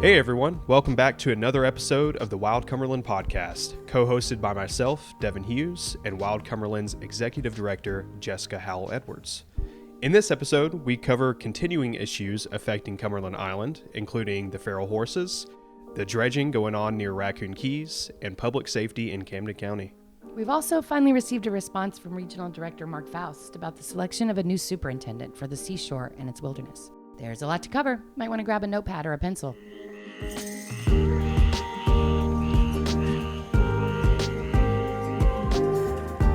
Hey everyone, welcome back to another episode of the Wild Cumberland Podcast, co-hosted by myself, Devin Hughes, and Wild Cumberland's Executive Director, Jessica Howell-Edwards. In this episode, we cover continuing issues affecting Cumberland Island, including the feral horses, the dredging going on near Raccoon Keys, and public safety in Camden County. We've also finally received a response from Regional Director Mark Faust about the selection of a new superintendent for the seashore and its wilderness. There's a lot to cover. Might want to grab a notepad or a pencil.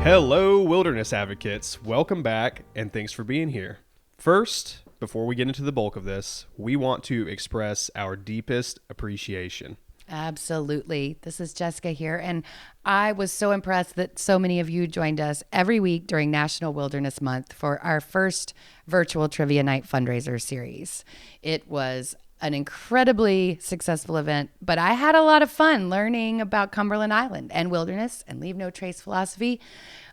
Hello, wilderness advocates. Welcome back, and thanks for being here. First, before we get into the bulk of this, we want to express our deepest appreciation. Absolutely. This is Jessica here, and I was so impressed that so many of you joined us every week during National Wilderness Month for our first virtual Trivia Night fundraiser series. It was an incredibly successful event, but I had a lot of fun learning about Cumberland Island and wilderness and leave no trace philosophy,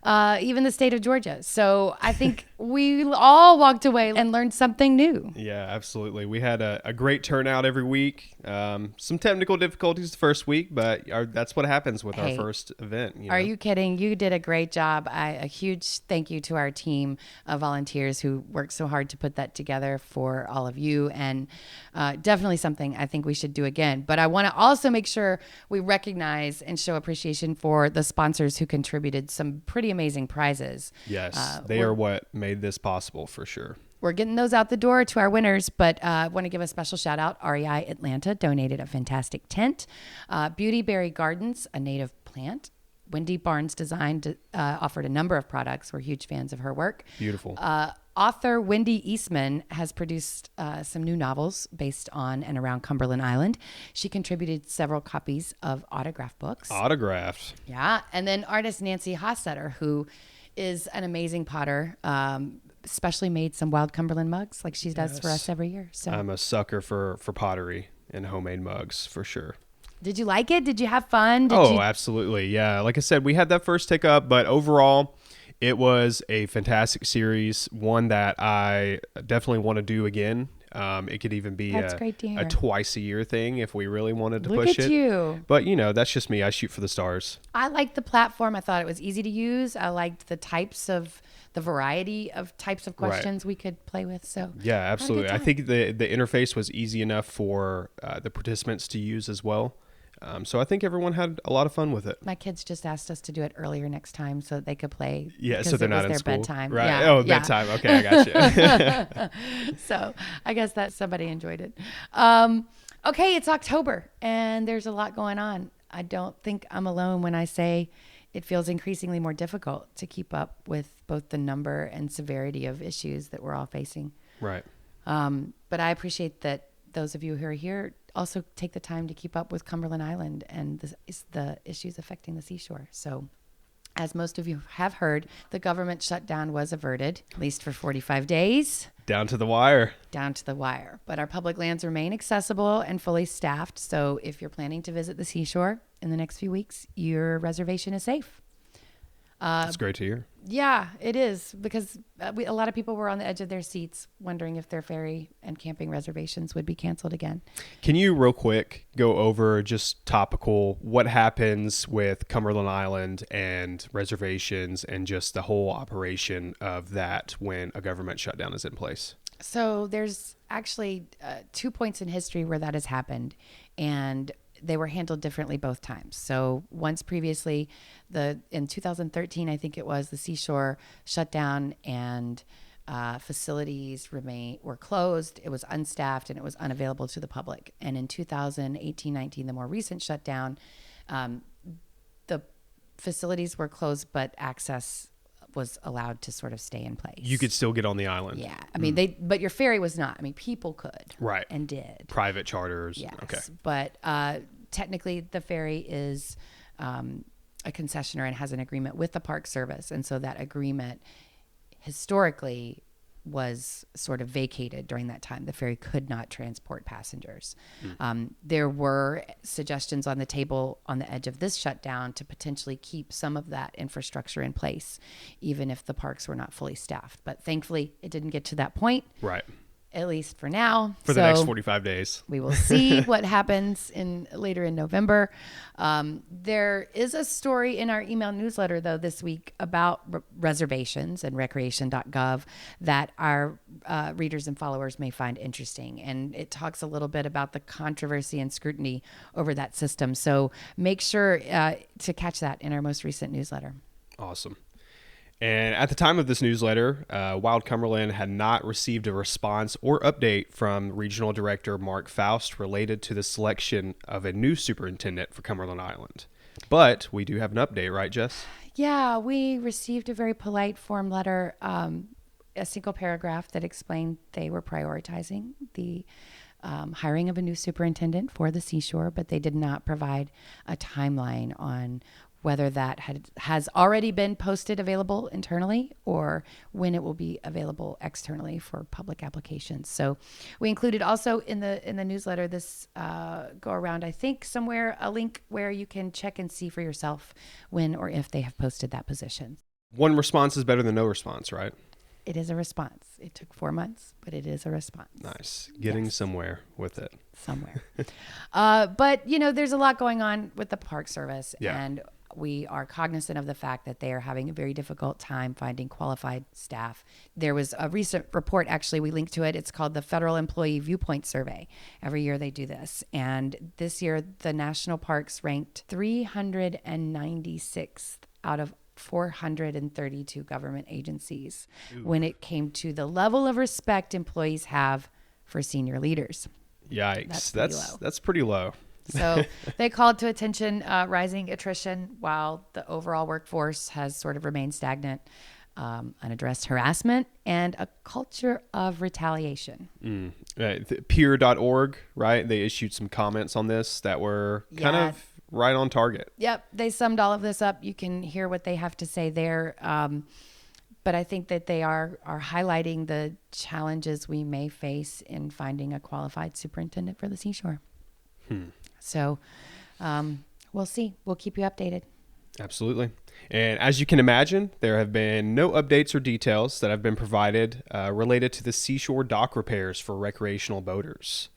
even the state of Georgia. So I think we all walked away and learned something new. Yeah, absolutely. We had a great turnout every week. Some technical difficulties the first week, but that's what happens with our first event. Are you kidding? You did a great job. A huge thank you to our team of volunteers who worked so hard to put that together for all of you, and definitely something I think we should do again. But I want to also make sure we recognize and show appreciation for the sponsors who contributed some pretty amazing prizes. Yes, they are what made this possible for sure. We're getting those out the door to our winners, but I want to give a special shout out. REI Atlanta donated a fantastic tent. Beauty Berry Gardens, a native plant. Wendy Barnes Design offered a number of products. We're huge fans of her work. Beautiful. Author Wendy Eastman has produced some new novels based on and around Cumberland Island. She contributed several copies of autograph books. Autographed. Yeah. And then artist Nancy Hossetter, who is an amazing potter, especially made some Wild Cumberland mugs like she does for us every year. So I'm a sucker for pottery and homemade mugs for sure. Did you like it? Did you have fun? Absolutely. Yeah. Like I said, we had that first hiccup, but overall, it was a fantastic series, one that I definitely want to do again. It could even be a twice a year thing if we really wanted to push it. Look at you. But, that's just me. I shoot for the stars. I liked the platform. I thought it was easy to use. I liked the variety of types of questions we could play with. So yeah, absolutely. I think the interface was easy enough for the participants to use as well. So I think everyone had a lot of fun with it. My kids just asked us to do it earlier next time so that they could play. Yeah, so they're not in school. Bedtime. Right. Yeah, bedtime. Okay, I got you. So I guess that somebody enjoyed it. Okay, it's October and there's a lot going on. I don't think I'm alone when I say it feels increasingly more difficult to keep up with both the number and severity of issues that we're all facing. Right. But I appreciate that those of you who are here also take the time to keep up with Cumberland Island and the issues affecting the seashore. So as most of you have heard, the government shutdown was averted, at least for 45 days. Down to the wire. But our public lands remain accessible and fully staffed. So if you're planning to visit the seashore in the next few weeks, your reservation is safe. That's great to hear. Yeah, it is, because a lot of people were on the edge of their seats wondering if their ferry and camping reservations would be canceled again. Can you real quick go over just topical what happens with Cumberland Island and reservations and just the whole operation of that when a government shutdown is in place? So there's actually 2 points in history where that has happened, and they were handled differently both times. So once previously, in 2013, I think it was, the seashore shut down and facilities were closed. It was unstaffed and it was unavailable to the public. And in 2018-19, the more recent shutdown, the facilities were closed, but access was allowed to sort of stay in place. You could still get on the island. Yeah. I mean, but your ferry was not. I mean, people could. Right. And did. Private charters. Yes. Okay. But technically, the ferry is a concessionaire and has an agreement with the Park Service. And so that agreement historically was sort of vacated during that time. The ferry could not transport passengers. There were suggestions on the table on the edge of this shutdown to potentially keep some of that infrastructure in place, even if the parks were not fully staffed. But thankfully, it didn't get to that point. Right. at least for now. For the next 45 days. We will see what happens later in November. There is a story in our email newsletter, though, this week about reservations and recreation.gov that our readers and followers may find interesting. And it talks a little bit about the controversy and scrutiny over that system. So make sure to catch that in our most recent newsletter. Awesome. And at the time of this newsletter, Wild Cumberland had not received a response or update from Regional Director Mark Faust related to the selection of a new superintendent for Cumberland Island. But we do have an update, right, Jess? Yeah, we received a very polite form letter, a single paragraph that explained they were prioritizing the hiring of a new superintendent for the seashore, but they did not provide a timeline on whether that has already been posted available internally or when it will be available externally for public applications. So we included also in the newsletter this go around, I think somewhere, a link where you can check and see for yourself when or if they have posted that position. One response is better than no response, right? It is a response. It took 4 months, but it is a response. Nice. Getting somewhere with it. Somewhere. But, there's a lot going on with the Park Service. Yeah. And we are cognizant of the fact that they are having a very difficult time finding qualified staff. There was a recent report, actually, we linked to it. It's called the Federal Employee Viewpoint Survey. Every year they do this. And this year, the national parks ranked 396th out of 432 government agencies when it came to the level of respect employees have for senior leaders. Yikes. That's pretty low. So they called to attention rising attrition while the overall workforce has sort of remained stagnant, unaddressed harassment, and a culture of retaliation. Peer.org, right? They issued some comments on this that were kind of right on target. Yep. They summed all of this up. You can hear what they have to say there. But I think that they are highlighting the challenges we may face in finding a qualified superintendent for the seashore. So we'll see. We'll keep you updated. Absolutely. And as you can imagine, there have been no updates or details that have been provided related to the seashore dock repairs for recreational boaters.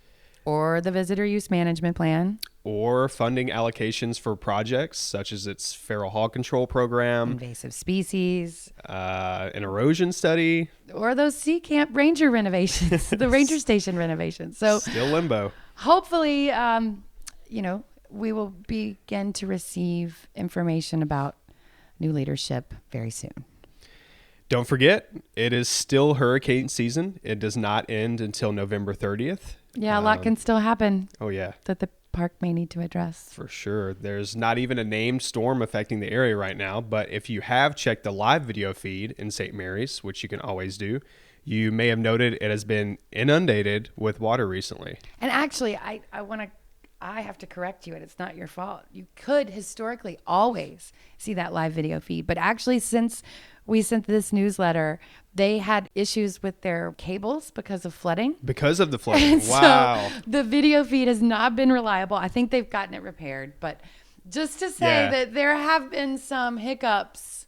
Or the visitor use management plan. Or funding allocations for projects such as its feral hog control program. Invasive species. An erosion study. Or those sea camp ranger renovations, the ranger station renovations. So still limbo. Hopefully, we will begin to receive information about new leadership very soon. Don't forget, it is still hurricane season. It does not end until November 30th. Yeah, a lot can still happen. Oh, yeah. That the park may need to address. For sure. There's not even a named storm affecting the area right now, but if you have checked the live video feed in St. Mary's, which you can always do, you may have noted it has been inundated with water recently. And actually, I have to correct you, and it's not your fault. You could historically always see that live video feed, but actually since we sent this newsletter, they had issues with their cables because of flooding. Because of the flooding. Wow. So the video feed has not been reliable. I think they've gotten it repaired, but just to say that there have been some hiccups,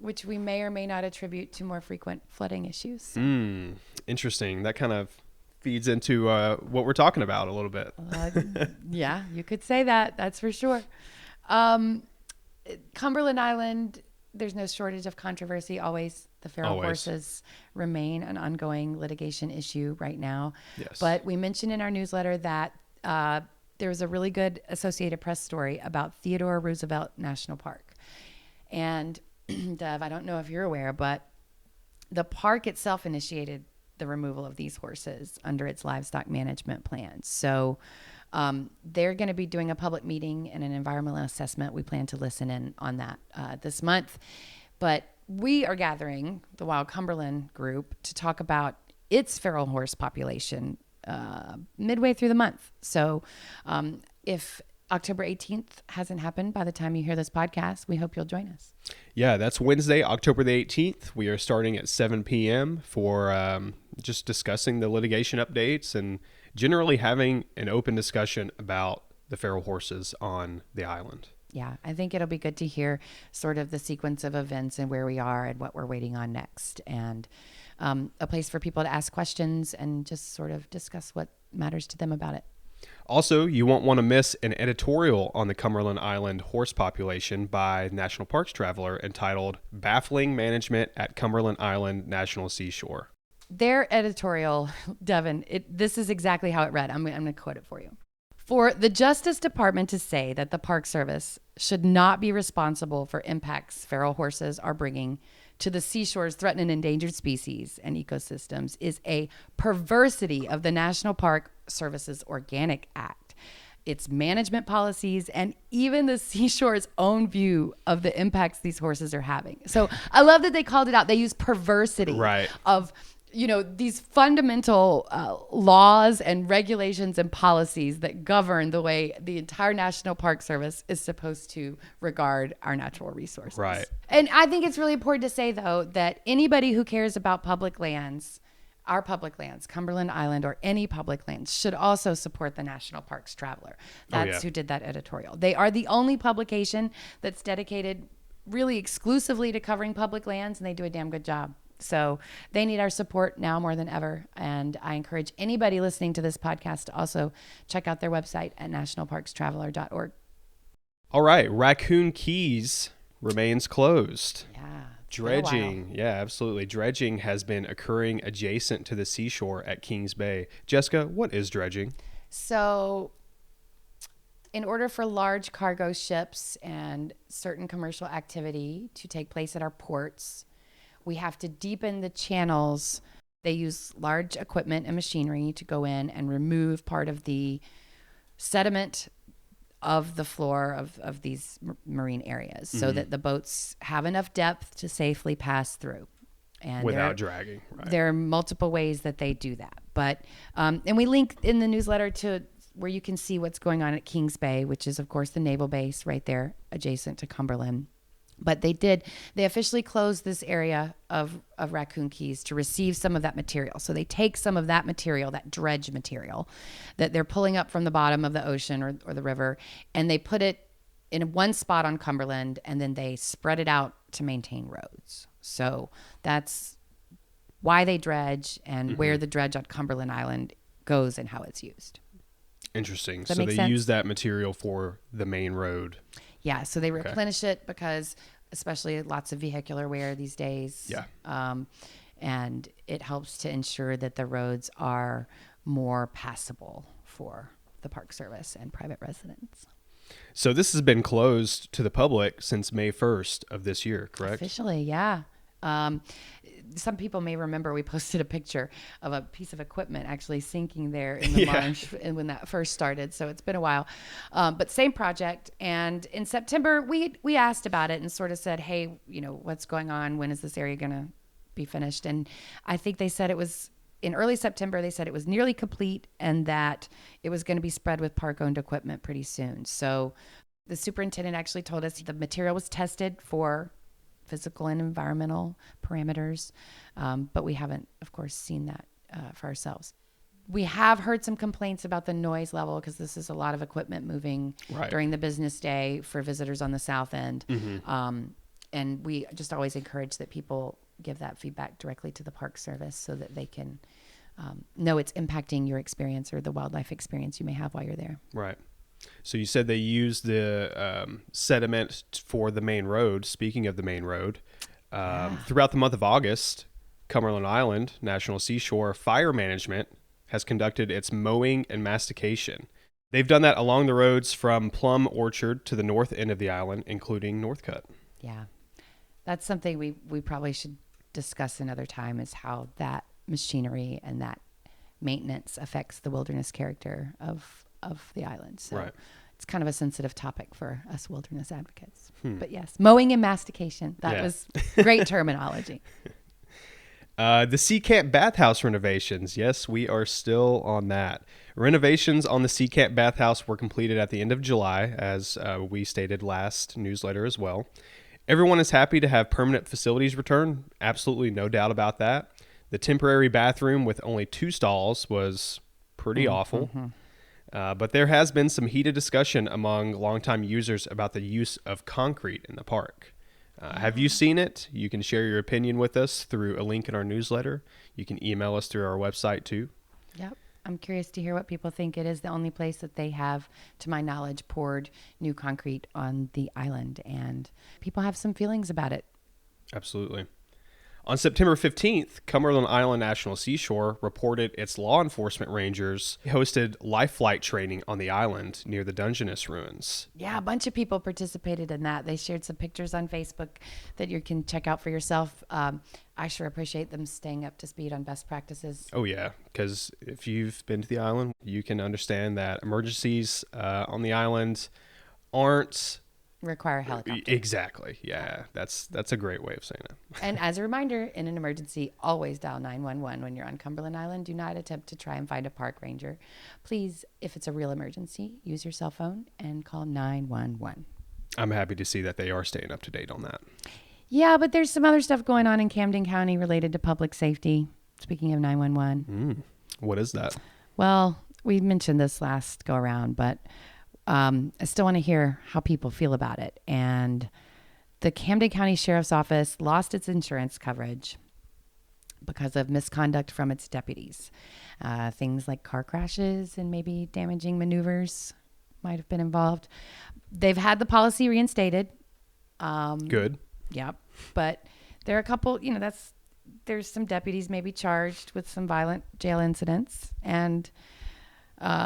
which we may or may not attribute to more frequent flooding issues. Interesting. That kind of feeds into what we're talking about a little bit. Yeah, you could say that. That's for sure. Cumberland Island, there's no shortage of controversy. Always. The feral horses remain an ongoing litigation issue right now. Yes. But we mentioned in our newsletter that there was a really good Associated Press story about Theodore Roosevelt National Park. And Dev, I don't know if you're aware, but the park itself initiated the removal of these horses under its livestock management plan. So they're going to be doing a public meeting and an environmental assessment. We plan to listen in on that this month. But we are gathering, the Wild Cumberland group, to talk about its feral horse population midway through the month. So if October 18th hasn't happened by the time you hear this podcast, we hope you'll join us. Yeah, that's Wednesday, October the 18th. We are starting at 7 p.m. for just discussing the litigation updates and generally having an open discussion about the feral horses on the island. Yeah, I think it'll be good to hear sort of the sequence of events and where we are and what we're waiting on next, and a place for people to ask questions and just sort of discuss what matters to them about it. Also, you won't want to miss an editorial on the Cumberland Island horse population by National Parks Traveler entitled Baffling Management at Cumberland Island National Seashore. Their editorial, Devin, this is exactly how it read. I'm going to quote it for you. For the Justice Department to say that the Park Service should not be responsible for impacts feral horses are bringing to the seashore's threatened and endangered species and ecosystems is a perversity of the National Park Service's Organic Act, its management policies, and even the seashore's own view of the impacts these horses are having. So I love that they called it out. They use perversity of these fundamental laws and regulations and policies that govern the way the entire National Park Service is supposed to regard our natural resources. Right. And I think it's really important to say, though, that anybody who cares about public lands, our public lands, Cumberland Island or any public lands, should also support the National Parks Traveler. That's who did that editorial. They are the only publication that's dedicated really exclusively to covering public lands, and they do a damn good job. So they need our support now more than ever. And I encourage anybody listening to this podcast to also check out their website at nationalparkstraveler.org. All right. Raccoon Keys remains closed. Yeah. Dredging. Yeah, absolutely. Dredging has been occurring adjacent to the seashore at Kings Bay. Jessica, what is dredging? So in order for large cargo ships and certain commercial activity to take place at our ports, we have to deepen the channels. They use large equipment and machinery to go in and remove part of the sediment of the floor of these marine areas so that the boats have enough depth to safely pass through. And without dragging. Right. There are multiple ways that they do that. But and we link in the newsletter to where you can see what's going on at Kings Bay, which is, of course, the naval base right there adjacent to Cumberland. But they officially closed this area of Raccoon Keys to receive some of that material. So they take some of that material, that dredge material that they're pulling up from the bottom of the ocean or the river, and they put it in one spot on Cumberland, and then they spread it out to maintain roads. So that's why they dredge and where the dredge on Cumberland Island goes and how it's used. Interesting. So they use that material for the main road. Yeah, so they replenish it because especially lots of vehicular wear these days. Yeah. And it helps to ensure that the roads are more passable for the Park Service and private residents. So this has been closed to the public since May 1st of this year, correct? Officially, yeah. Some people may remember we posted a picture of a piece of equipment actually sinking there in the marsh when that first started. So it's been a while, but same project. And in September, we asked about it and sort of said, hey, what's going on? When is this area going to be finished? And I think they said it was in early September. They said it was nearly complete and that it was going to be spread with park-owned equipment pretty soon. So the superintendent actually told us the material was tested for physical and environmental parameters, but we haven't, of course, seen that for ourselves. We have heard some complaints about the noise level because this is a lot of equipment moving during the business day for visitors on the south end. And we just always encourage that people give that feedback directly to the Park Service so that they can know it's impacting your experience or the wildlife experience you may have while you're there. Right. So you said they used the sediment for the main road. Speaking of the main road, throughout the month of August, Cumberland Island National Seashore Fire Management has conducted its mowing and mastication. They've done that along the roads from Plum Orchard to the north end of the island, including Northcutt. Yeah, that's something we probably should discuss another time, is how that machinery and that maintenance affects the wilderness character of the island. So it's kind of a sensitive topic for us wilderness advocates. But yes, mowing and mastication. That was great terminology. The Sea Camp bathhouse renovations. Yes, we are still on that. Renovations on the Sea Camp bathhouse were completed at the end of July, as we stated last newsletter as well. Everyone is happy to have permanent facilities return. Absolutely no doubt about that. The temporary bathroom with only 2 stalls was pretty awful. But there has been some heated discussion among longtime users about the use of concrete in the park. Have you seen it? You can share your opinion with us through a link in our newsletter. You can email us through our website too. Yep. I'm curious to hear what people think. It is the only place that they have, to my knowledge, poured new concrete on the island, and people have some feelings about it. Absolutely. On September 15th, Cumberland Island National Seashore reported its law enforcement rangers hosted life flight training on the island near the Dungeness ruins. Yeah, a bunch of people participated in that. They shared some pictures on Facebook that you can check out for yourself. I sure appreciate them staying up to speed on best practices. Oh, yeah, because if you've been to the island, you can understand that emergencies on the island aren't... require a helicopter. Exactly. Yeah, that's a great way of saying it. And as a reminder, in an emergency, always dial 911 when you're on Cumberland Island. Do not attempt to try and find a park ranger. Please, if it's a real emergency, use your cell phone and call 911. I'm happy to see that they are staying up to date on that. Yeah, but there's some other stuff going on in Camden County related to public safety. Speaking of 911. What is that? Well, we mentioned this last go around, but I still want to hear how people feel about it. And the Camden County Sheriff's Office lost its insurance coverage because of misconduct from its deputies. Things like car crashes and maybe damaging maneuvers might have been involved. They've had the policy reinstated. Good. Yep. But there are a couple, there's some deputies maybe charged with some violent jail incidents, and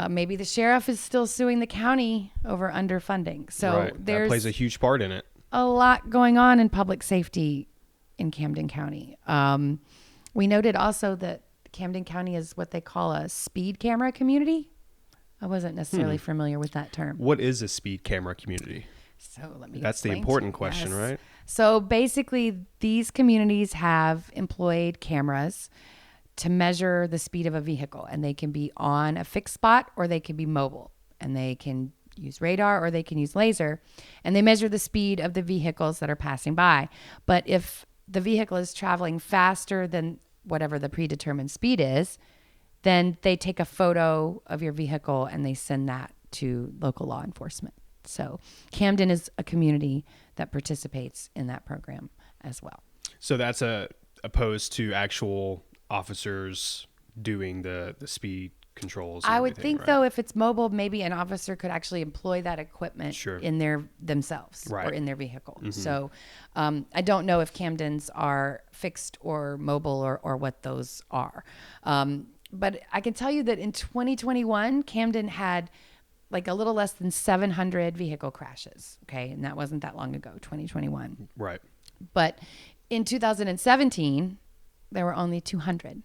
maybe the sheriff is still suing the county over underfunding. So right. That plays a huge part in it. A lot going on in public safety in Camden County. We noted also that Camden County is what they call a speed camera community. I wasn't necessarily familiar with that term. What is a speed camera community? So let me That's the important question, yes. right? So basically, these communities have employed cameras to measure the speed of a vehicle, and they can be on a fixed spot or they can be mobile, and they can use radar or they can use laser, and they measure the speed of the vehicles that are passing by. But if the vehicle is traveling faster than whatever the predetermined speed is, then they take a photo of your vehicle and they send that to local law enforcement. So Camden is a community that participates in that program as well. So that's opposed to actual officers doing the speed controls. I would think, right? though, if it's mobile, maybe an officer could actually employ that equipment Sure. in themselves Right. or in their vehicle. Mm-hmm. So I don't know if Camdens are fixed or mobile or what those are. But I can tell you that in 2021, Camden had like a little less than 700 vehicle crashes. Okay. And that wasn't that long ago, 2021. Right. But in 2017, there were only 200.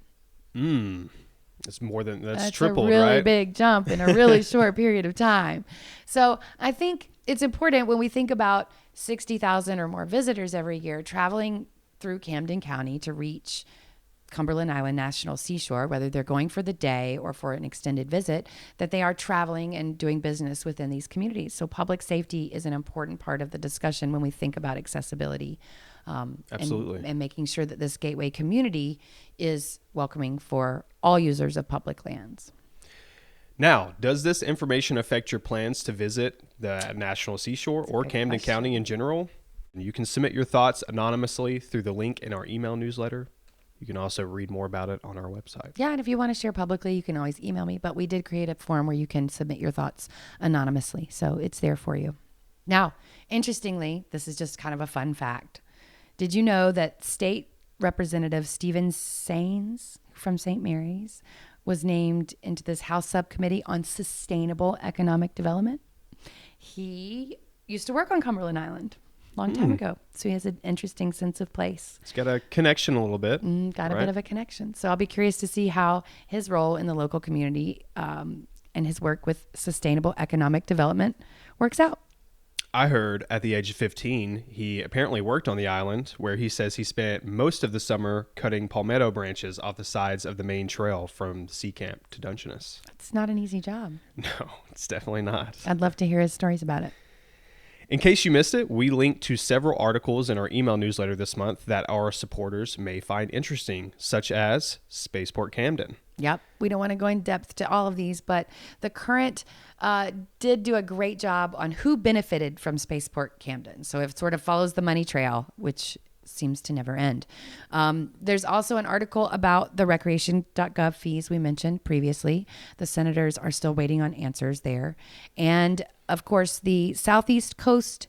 It's more than that's That's tripled, a really right? big jump in a really short period of time. So I think it's important when we think about 60,000 or more visitors every year traveling through Camden County to reach Cumberland Island National Seashore, whether they're going for the day or for an extended visit, that they are traveling and doing business within these communities. So public safety is an important part of the discussion when we think about accessibility. Absolutely. And making sure that this gateway community is welcoming for all users of public lands. Now, does this information affect your plans to visit the National Seashore or Camden County in general? You can submit your thoughts anonymously through the link in our email newsletter. You can also read more about it on our website. Yeah, and if you want to share publicly, you can always email me. But we did create a form where you can submit your thoughts anonymously. So it's there for you. Now, interestingly, this is just kind of a fun fact. Did you know that State Representative Stephen Saines from St. Mary's was named into this House Subcommittee on Sustainable Economic Development? He used to work on Cumberland Island a long time ago, so he has an interesting sense of place. It's got a connection a little bit. Got a bit of a connection. So I'll be curious to see how his role in the local community and his work with sustainable economic development works out. I heard at the age of 15, he apparently worked on the island, where he says he spent most of the summer cutting palmetto branches off the sides of the main trail from Sea Camp to Dungeness. It's not an easy job. No, it's definitely not. I'd love to hear his stories about it. In case you missed it, we linked to several articles in our email newsletter this month that our supporters may find interesting, such as Spaceport Camden. Yep. We don't want to go in depth to all of these, but the Current did do a great job on who benefited from Spaceport Camden. So it sort of follows the money trail, which seems to never end. There's also an article about the recreation.gov fees we mentioned previously. The senators are still waiting on answers there. And of course, the Southeast Coast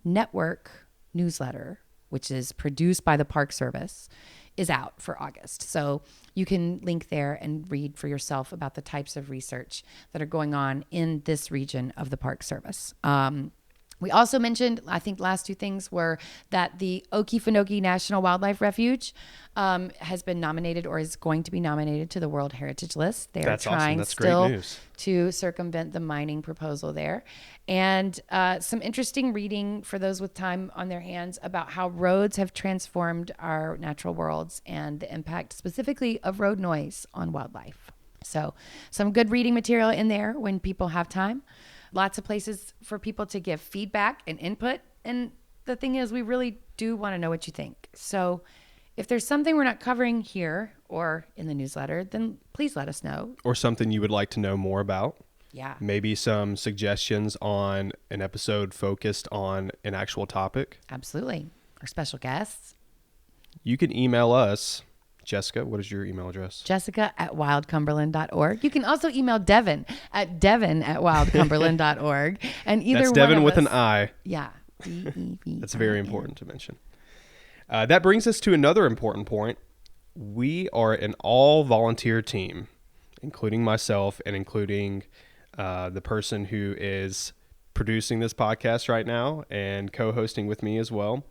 Network newsletter, which is produced by the Park Service, is out for August. So you can link there and read for yourself about the types of research that are going on in this region of the Park Service. We also mentioned, I think last two things were that the Okefenokee National Wildlife Refuge has been nominated or is going to be nominated to the World Heritage List. They are trying That's still great news. to circumvent the mining proposal there. And some interesting reading for those with time on their hands about how roads have transformed our natural worlds and the impact specifically of road noise on wildlife. So some good reading material in there when people have time. Lots of places for people to give feedback and input. And the thing is, we really do want to know what you think. So if there's something we're not covering here or in the newsletter, then please let us know. Or something you would like to know more about. Yeah. Maybe some suggestions on an episode focused on an actual topic. Absolutely. Or special guests. You can email us. Jessica, what is your email address? Jessica@wildcumberland.org. You can also email Devin at wildcumberland.org. And either That's one Devin of with us, an I. Yeah. D-E-V-I-N. That's very important to mention. That brings us to another important point. We are an all-volunteer team, including myself and including the person who is producing this podcast right now and co-hosting with me as well.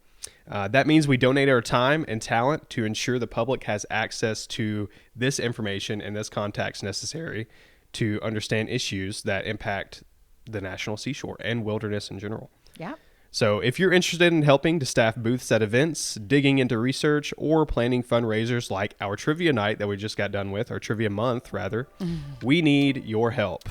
That means we donate our time and talent to ensure the public has access to this information and this context necessary to understand issues that impact the national seashore and wilderness in general. Yeah. So if you're interested in helping to staff booths at events, digging into research, or planning fundraisers like our trivia night that we just got done with, our trivia month rather, we need your help.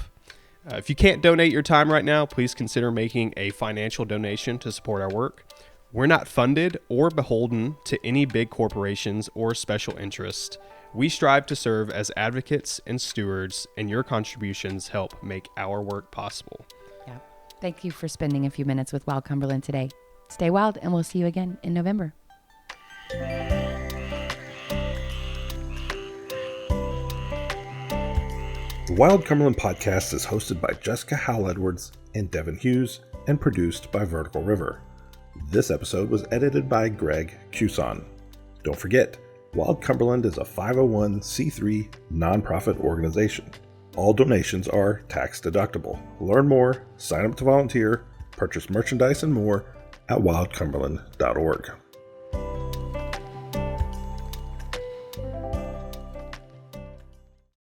If you can't donate your time right now, please consider making a financial donation to support our work. We're not funded or beholden to any big corporations or special interests. We strive to serve as advocates and stewards, and your contributions help make our work possible. Yeah. Thank you for spending a few minutes with Wild Cumberland today. Stay wild, and we'll see you again in November. The Wild Cumberland Podcast is hosted by Jessica Howell-Edwards and Devin Hughes and produced by Vertical River. This episode was edited by Greg Cuson. Don't forget, Wild Cumberland is a 501c3 nonprofit organization. All donations are tax deductible. Learn more, sign up to volunteer, purchase merchandise and more at wildcumberland.org.